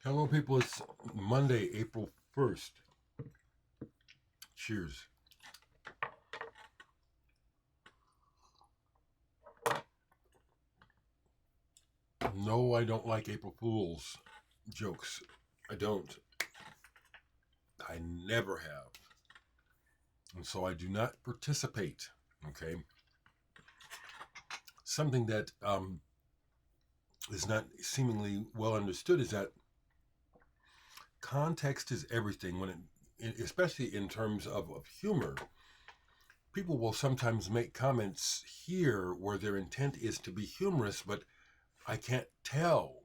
Hello, people. It's Monday, April 1st. Cheers. No, I don't like April Fool's jokes. I don't. I never have. And so I do not participate. Okay. Something that is not seemingly well understood is that context is everything when especially in terms of humor. People will sometimes make comments here where their intent is to be humorous, but I can't tell.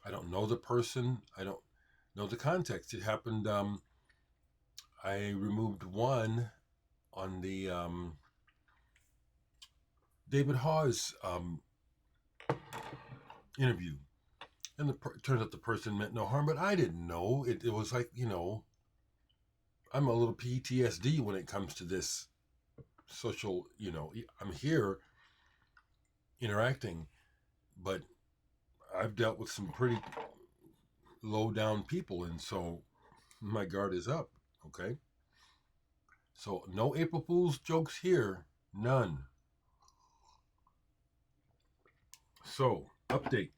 I don't know the person. I don't know the context. It happened. I removed one on the David Hawes interview, and turns out the person meant no harm, but I didn't know. It was like, I'm a little PTSD when it comes to this social. I'm here interacting, but I've dealt with some pretty low down people, and so my guard is up. Okay. So no April Fool's jokes here. None. So, update.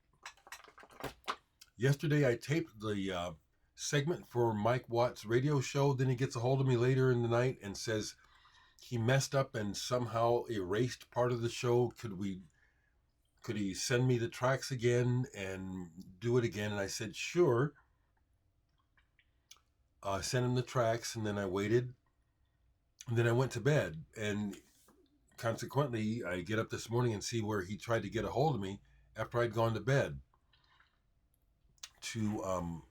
Yesterday I taped the segment for Mike Watt's radio show. Then he gets a hold of me later in the night and says he messed up and somehow erased part of the show. Could he send me the tracks again and do it again? And I said, sure. Sent him the tracks, and then I waited. And then I went to bed. And consequently, I get up this morning and see where he tried to get a hold of me after I'd gone to bed to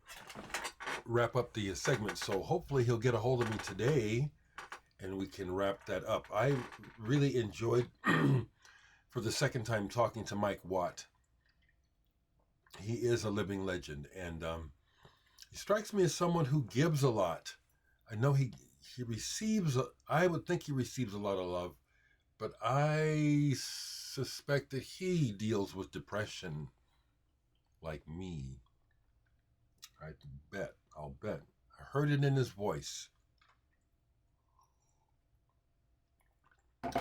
wrap up the segment. So hopefully he'll get a hold of me today and we can wrap that up. I really enjoyed, for the second time, talking to Mike Watt. He is a living legend, and he strikes me as someone who gives a lot. I know he receives, I would think he receives a lot of love, but I suspect that he deals with depression like me. I'll bet. I heard it in his voice.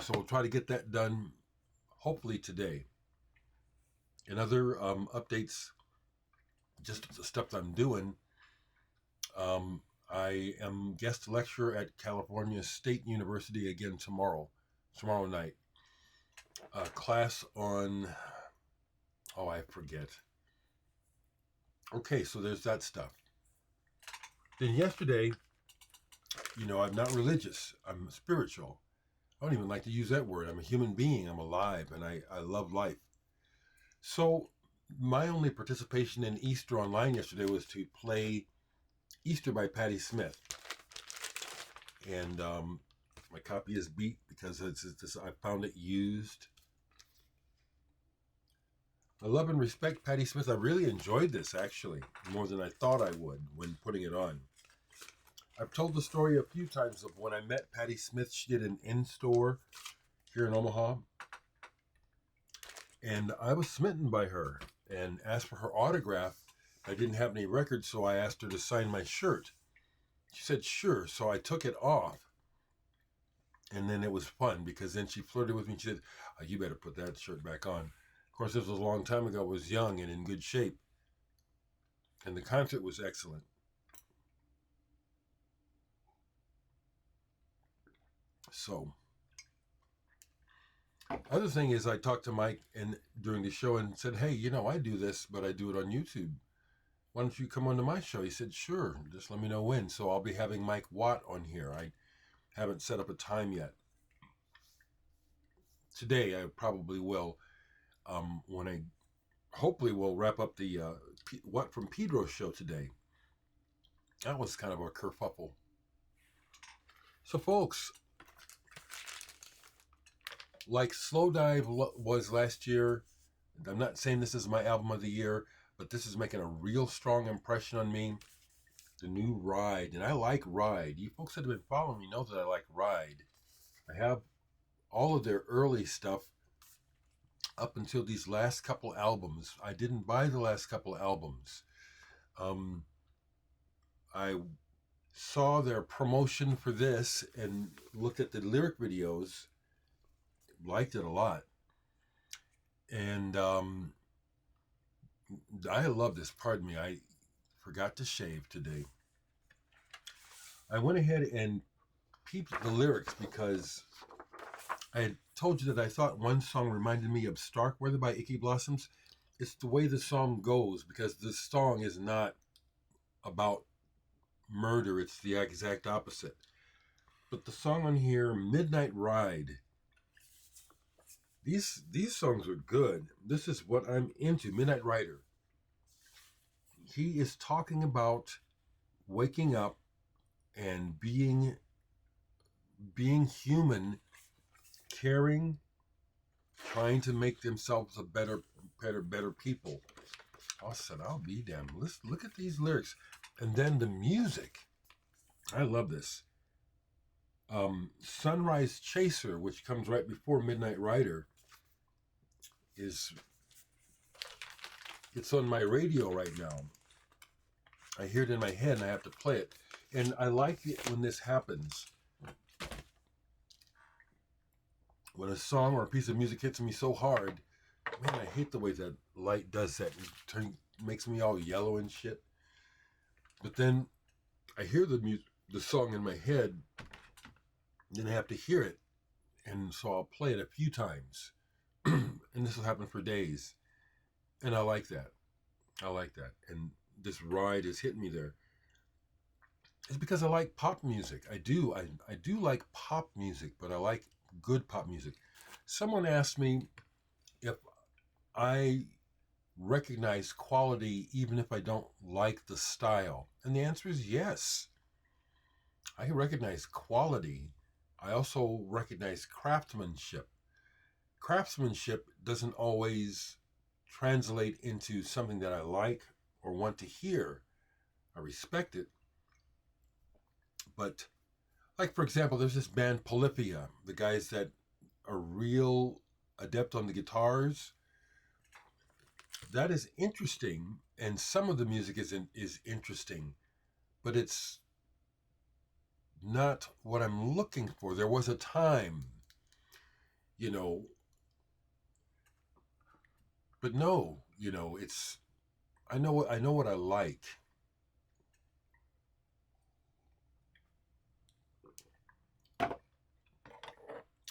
So we'll try to get that done hopefully today. And other updates, just the stuff that I'm doing. I am guest lecturer at California State University again tomorrow night. A class on, I forget. Okay, so there's that stuff. Then yesterday, I'm not religious. I'm spiritual. I don't even like to use that word. I'm a human being. I'm alive, and I love life. So my only participation in Easter online yesterday was to play Easter by Patti Smith. And my copy is beat because I found it used. I love and respect Patti Smith. I really enjoyed this, actually, more than I thought I would when putting it on. I've told the story a few times of when I met Patti Smith. She did an in-store here in Omaha. And I was smitten by her and asked for her autograph. I didn't have any records, so I asked her to sign my shirt. She said, sure. So I took it off. And then it was fun because then she flirted with me. She said, you better put that shirt back on. Of course, this was a long time ago. I was young and in good shape. And the concert was excellent. So, other thing is I talked to Mike during the show and said, hey, I do this, but I do it on YouTube. Why don't you come onto my show? He said, sure, just let me know when. So I'll be having Mike Watt on here. I haven't set up a time yet. Today I probably will, when I hopefully will wrap up the What from Pedro show today. That was kind of a kerfuffle. So folks, like Slow Dive was last year, I'm not saying this is my album of the year, but this is making a real strong impression on me. The new Ride, and I like Ride. You folks that have been following me know that I like Ride. I have all of their early stuff up until these last couple albums. I didn't buy the last couple albums. Um, I saw their promotion for this and looked at the lyric videos, liked it a lot. And I love this. Pardon me, I forgot to shave today. I went ahead and peeped the lyrics because I had told you that I thought one song reminded me of Starkweather by Icky Blossoms. It's the way the song goes, because the song is not about murder, it's the exact opposite. But the song on here, Midnight Ride, these songs are good. This is what I'm into. Midnight Rider. He is talking about waking up and being human, caring, trying to make themselves a better people. I said, I'll be damned. Let's look at these lyrics. And then the music. I love this. Sunrise Chaser, which comes right before Midnight Rider, it's on my radio right now. I hear it in my head and I have to play it. And I like it when this happens. When a song or a piece of music hits me so hard, man, I hate the way that light does that. It makes me all yellow and shit. But then I hear the song in my head, then I have to hear it. And so I'll play it a few times. And this will happen for days. And I like that. And this ride is hitting me there. It's because I like pop music. I do like pop music, but I like good pop music. Someone asked me if I recognize quality even if I don't like the style. And the answer is yes. I recognize quality. I also recognize craftsmanship. Craftsmanship doesn't always translate into something that I like or want to hear. I respect it. But, like, for example, there's this band Polyphia, the guys that are real adept on the guitars. That is interesting, and some of the music is interesting, but it's not what I'm looking for. There was a time, but no, it's I know what I like.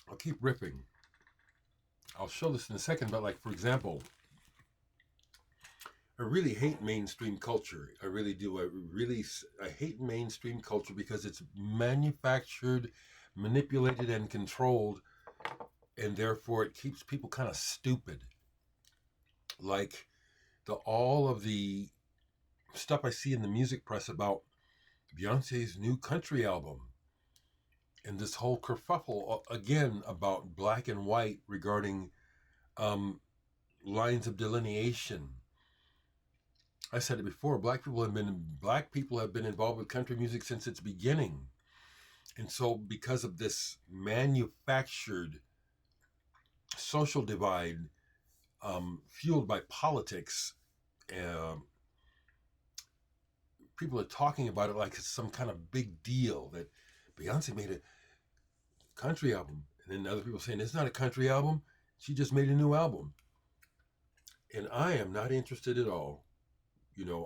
I'll keep riffing. I'll show this in a second, but like, for example, I really hate mainstream culture. I really do. I hate mainstream culture because it's manufactured, manipulated, and controlled, and therefore it keeps people kind of stupid. Like all of the stuff I see in the music press about Beyonce's new country album, and this whole kerfuffle again about black and white regarding lines of delineation. I said it before. Black people have been involved with country music since its beginning, and so because of this manufactured social divide, fueled by politics, people are talking about it like it's some kind of big deal that Beyonce made a country album, and then other people saying it's not a country album. She just made a new album, and I am not interested at all.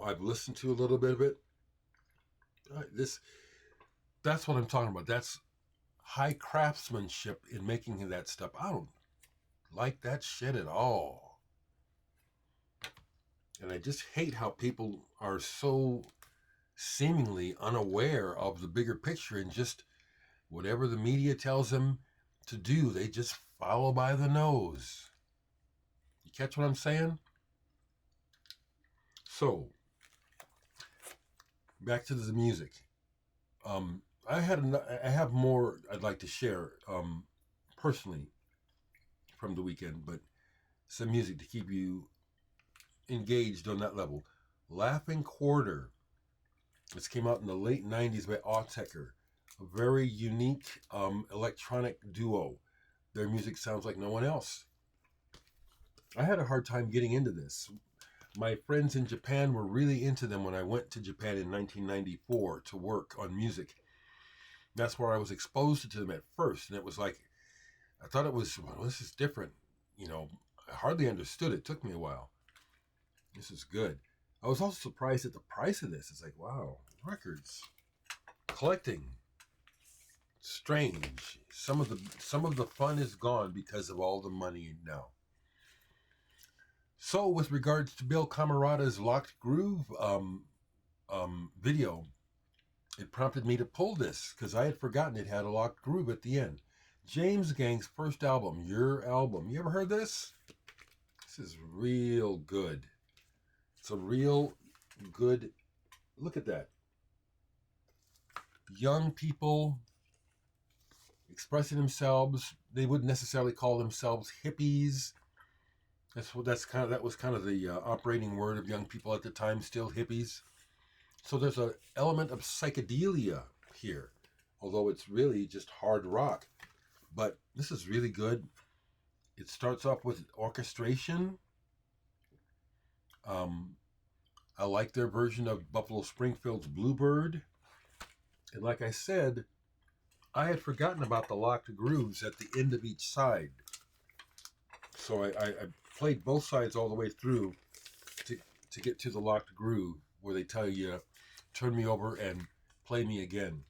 I've listened to a little bit of it. That's what I'm talking about. That's high craftsmanship in making that stuff. I don't like that shit at all. And I just hate how people are so seemingly unaware of the bigger picture, and just whatever the media tells them to do, they just follow by the nose. You catch what I'm saying? So, back to the music. I have more I'd like to share personally from the weekend, but some music to keep you engaged on that level. Laughing Quarter. This came out in the late 90s by Autechre. A very unique electronic duo. Their music sounds like no one else. I had a hard time getting into this. My friends in Japan were really into them when I went to Japan in 1994 to work on music. That's where I was exposed to them at first, and it was like I thought it was, well, this is different. You know, I hardly understood it. It took me a while. This is good. I was also surprised at the price of this. It's like, wow, records, collecting, strange. Some of the fun is gone because of all the money now. So, with regards to Bill Camerata's Locked Groove video, it prompted me to pull this because I had forgotten it had a locked groove at the end. James Gang's first album, Your Album. You ever heard this? This is real good. It's a real good. Look at that. Young people expressing themselves. They wouldn't necessarily call themselves hippies. That was kind of the operating word of young people at the time. Still hippies. So there's an element of psychedelia here, although it's really just hard rock. But this is really good. It starts off with orchestration. I like their version of Buffalo Springfield's Bluebird. And like I said, I had forgotten about the locked grooves at the end of each side. So I played both sides all the way through to get to the locked groove where they tell you, turn me over and play me again.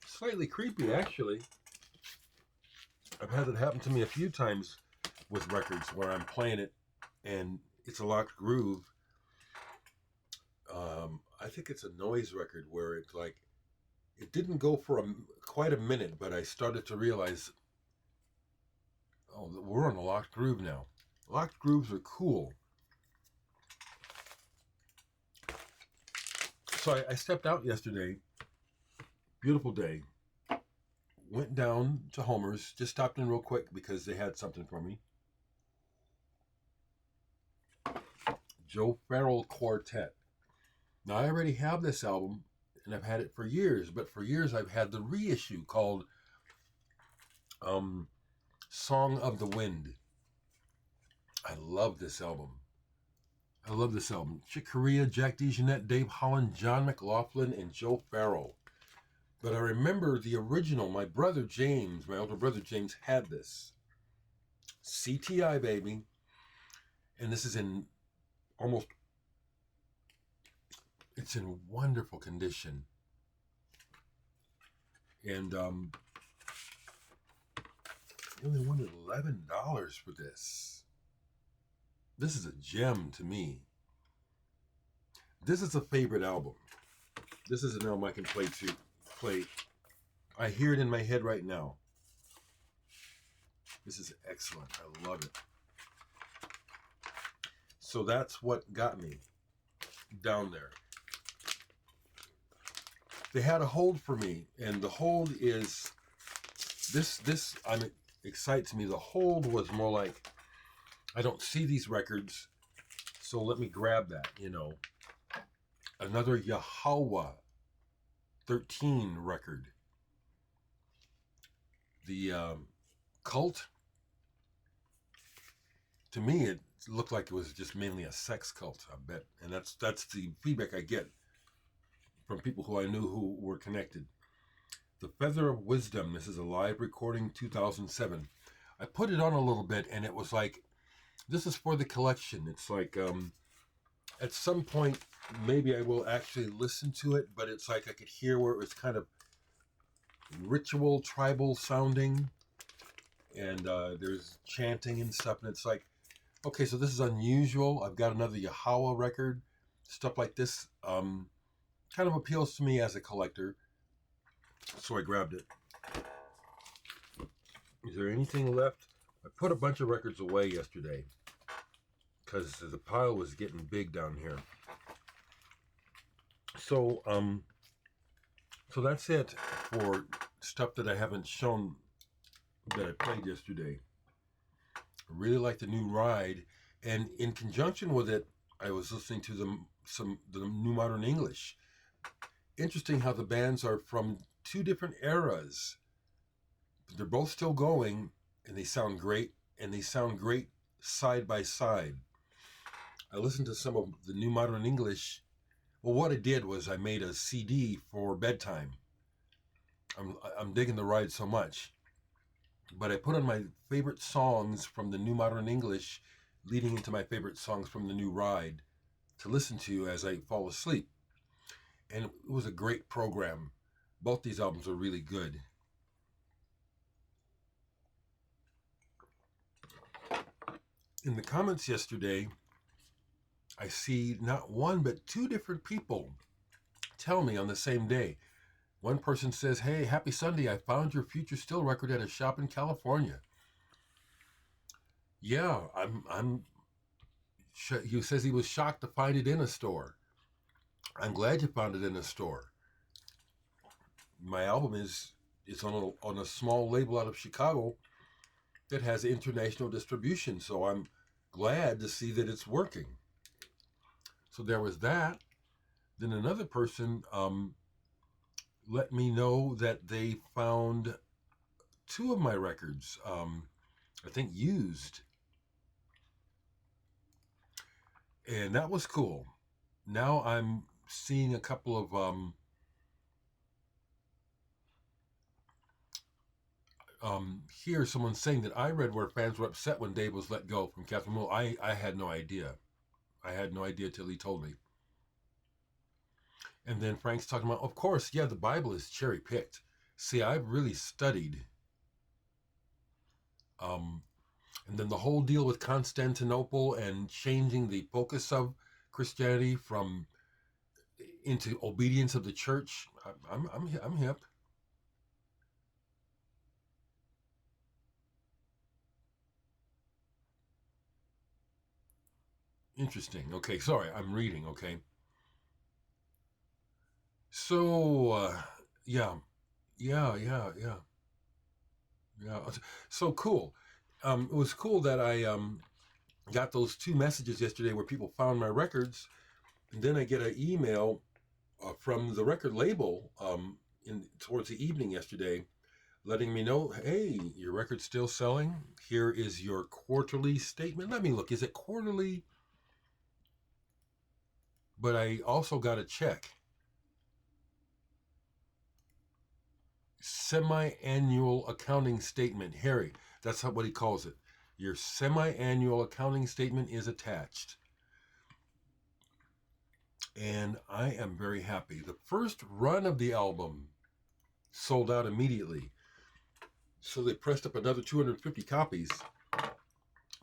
Slightly creepy, actually. I've had it happen to me a few times with records where I'm playing it and it's a locked groove. I think it's a Noise record where it's like, it didn't go for quite a minute, but I started to realize, oh, we're on a locked groove now. Locked grooves are cool. So I stepped out yesterday, beautiful day, went down to Homer's, just stopped in real quick because they had something for me. Farrell Quartet. Now, I already have this album, and I've had it for years, but for years I've had the reissue called Song of the Wind. I love this album. Chick Corea, Jack DeJohnette, Dave Holland, John McLaughlin, and Joe Farrell. But I remember the original. My older brother James, had this. CTI, baby. And this is it's in wonderful condition. And I only wanted $11 for this. This is a gem to me. This is a favorite album. This is an album I can play. I hear it in my head right now. This is excellent. I love it. So that's what got me down there. They had a hold for me, and the hold is this excites me. The hold was more like, I don't see these records, so let me grab that, Another Yahweh 13 record. The Cult, to me, it looked like it was just mainly a sex cult, I bet. And that's the feedback I get from people who I knew who were connected. The Feather of Wisdom, this is a live recording, 2007. I put it on a little bit, and it was like, this is for the collection. It's like, at some point, maybe I will actually listen to it, but it's like I could hear where it was kind of ritual, tribal sounding, and there's chanting and stuff, and it's like, okay, so this is unusual. I've got another Yahweh record. Stuff like this kind of appeals to me as a collector, so I grabbed it. Is there anything left? I put a bunch of records away yesterday because the pile was getting big down here. So that's it for stuff that I haven't shown that I played yesterday. I really like the new Ride, and in conjunction with it, I was listening to the New Modern English. Interesting how the bands are from two different eras. They're both still going, and they sound great, side by side. I listened to some of the New Modern English. Well, what I did was I made a CD for bedtime. I'm digging the ride so much, but I put on my favorite songs from the New Modern English, leading into my favorite songs from the New Ride to listen to as I fall asleep. And it was a great program. Both these albums are really good. In the comments yesterday, I see not one but two different people tell me on the same day. One person says, "Hey, happy Sunday. I found your Future Still record at a shop in California." Yeah, he says he was shocked to find it in a store. I'm glad you found it in a store. My album is on a small label out of Chicago that has international distribution, so I'm glad to see that it's working. So there was that. Then another person let me know that they found two of my records, I think used, and that was cool. Now I'm seeing a couple of here someone saying that I read where fans were upset when Dave was let go from Catherine Mill. I had no idea. I had no idea till he told me. And then Frank's talking about, of course, yeah, the Bible is cherry picked. See, I've really studied. Um, and then the whole deal with Constantinople and changing the focus of Christianity from into obedience of the church. I'm hip. Interesting. Okay, sorry, I'm reading. Okay, so yeah, yeah. Yeah, so cool. It was cool that I got those two messages yesterday where people found my records, and then I get an email from the record label in towards the evening yesterday, letting me know, hey, your record's still selling. Here is your quarterly statement. Let me look. Is it quarterly? But I also got a check. Semi-annual accounting statement. Harry, that's what he calls it. Your semi-annual accounting statement is attached. And I am very happy. The first run of the album sold out immediately. So they pressed up another 250 copies.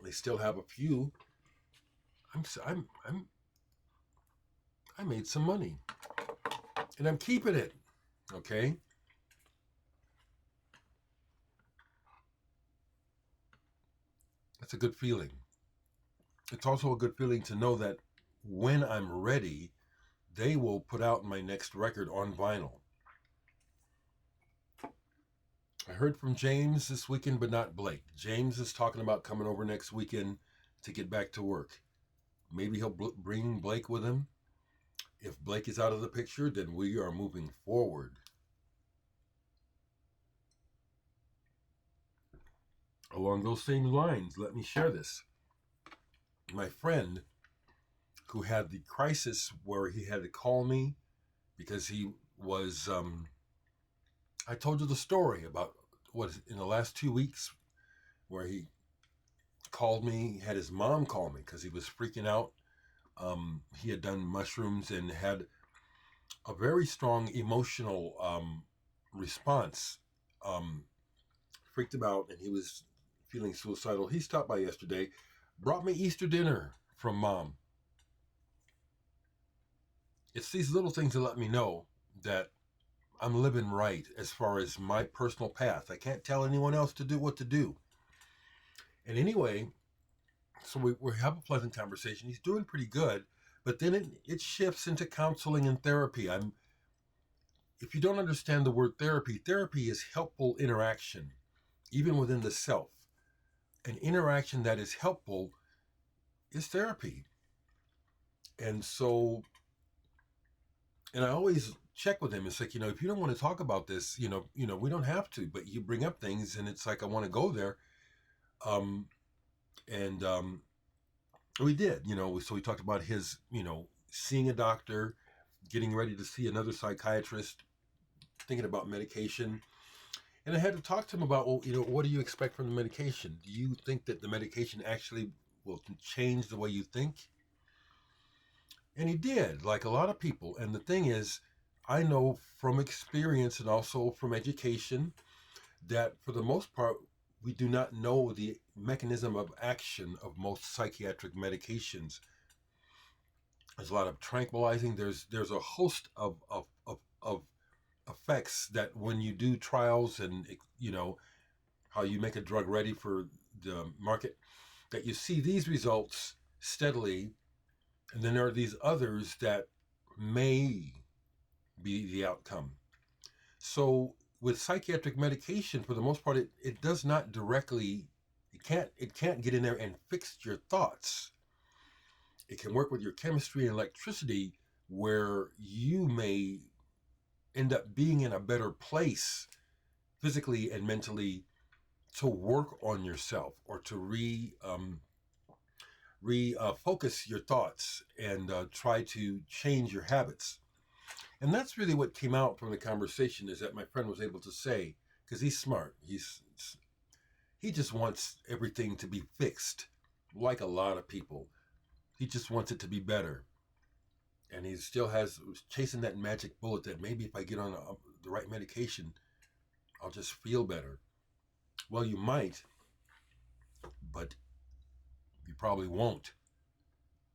They still have a few. I made some money. And I'm keeping it. Okay? That's a good feeling. It's also a good feeling to know that when I'm ready, they will put out my next record on vinyl. I heard from James this weekend, but not Blake. James is talking about coming over next weekend to get back to work. Maybe he'll bring Blake with him. If Blake is out of the picture, then we are moving forward. Along those same lines, let me share this. My friend who had the crisis where he had to call me because he was, I told you the story about what in the last 2 weeks where he called me, had his mom call me because he was freaking out. He had done mushrooms and had a very strong emotional response. Freaked him out, and he was feeling suicidal. He stopped by yesterday, brought me Easter dinner from mom. It's these little things that let me know that I'm living right as far as my personal path. I can't tell anyone else to do what to do. And anyway, so we have a pleasant conversation. He's doing pretty good, but then it shifts into counseling and therapy. If you don't understand the word therapy, therapy is helpful interaction, even within the self. An interaction that is helpful is therapy. And so, and I always check with him. It's like, if you don't want to talk about this, we don't have to, but you bring up things and it's like, I want to go there. And We did, so we talked about his, seeing a doctor, getting ready to see another psychiatrist, thinking about medication. And I had to talk to him about, well, what do you expect from the medication? Do you think that the medication actually will change the way you think? And he did, like a lot of people. And the thing is, I know from experience and also from education that for the most part, we do not know the mechanism of action of most psychiatric medications. There's a lot of tranquilizing. There's a host of effects that when you do trials and how you make a drug ready for the market, that you see these results steadily, and then there are these others that may be the outcome. So with psychiatric medication, for the most part, it does not directly, it can't get in there and fix your thoughts. It can work with your chemistry and electricity where you may end up being in a better place physically and mentally to work on yourself or to refocus your thoughts and try to change your habits. And that's really what came out from the conversation, is that my friend was able to say, because he's smart, he just wants everything to be fixed, like a lot of people. He just wants it to be better. And he still has chasing that magic bullet that maybe if I get on the right medication, I'll just feel better. Well, you might, but you probably won't.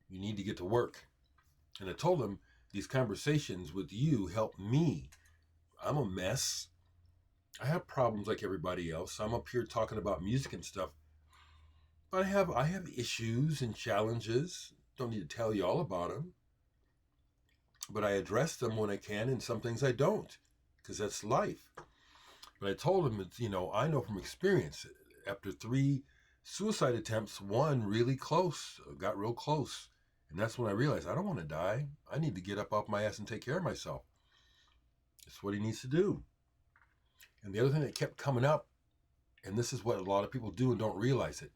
You need to get to work. And I told him these conversations with you help me. I'm a mess. I have problems like everybody else. I'm up here talking about music and stuff. But I have issues and challenges. Don't need to tell you all about them. But I address them when I can, and some things I don't, because that's life. But I told him, I know from experience, after 3 suicide attempts, one really close, got real close. And that's when I realized I don't want to die. I need to get up off my ass and take care of myself. It's what he needs to do. And the other thing that kept coming up, and this is what a lot of people do and don't realize it,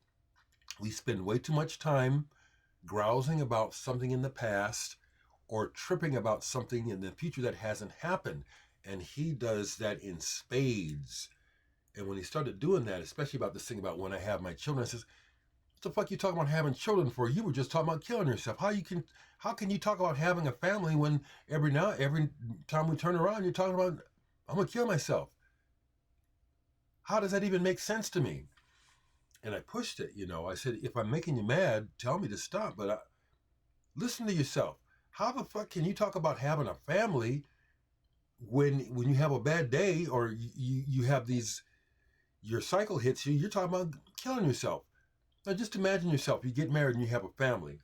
we spend way too much time grousing about something in the past or tripping about something in the future that hasn't happened. And he does that in spades. And when he started doing that, especially about this thing about when I have my children, I says, what the fuck you talking about having children for? You were just talking about killing yourself. How can you talk about having a family when every time we turn around, you're talking about, I'm gonna kill myself? How does that even make sense to me? And I pushed it, I said, if I'm making you mad, tell me to stop, but listen to yourself. How the fuck can you talk about having a family when you have a bad day, or you have your cycle hits you, you're talking about killing yourself? Now just imagine yourself, you get married and you have a family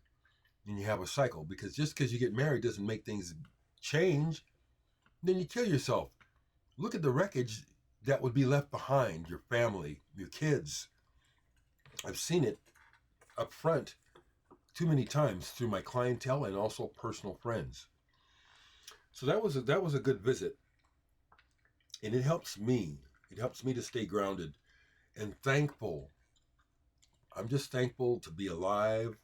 and you have a cycle, because just because you get married doesn't make things change. Then you kill yourself. Look at the wreckage that would be left behind, your family, your kids. I've seen it up front too many times through my clientele and also personal friends. So that was a good visit, and it helps me. It helps me to stay grounded and thankful. I'm just thankful to be alive,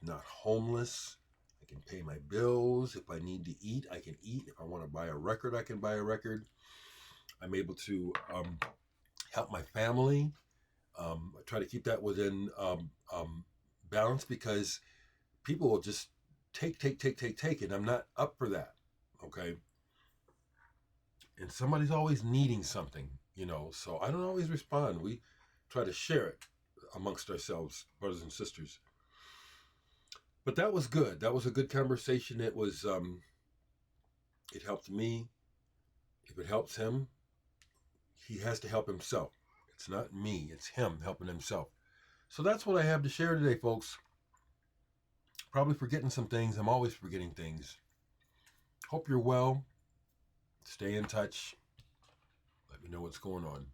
not homeless. I can pay my bills. If I need to eat, I can eat. If I want to buy a record, I can buy a record. I'm able to help my family. I try to keep that within balance, because people will just take, and I'm not up for that. Okay. And somebody's always needing something, so I don't always respond. We try to share it amongst ourselves, brothers and sisters. But that was good. That was a good conversation. It was, it helped me. If it helps him, he has to help himself. It's not me, it's him helping himself. So that's what I have to share today, folks. Probably forgetting some things. I'm always forgetting things. Hope you're well. Stay in touch. Let me know what's going on.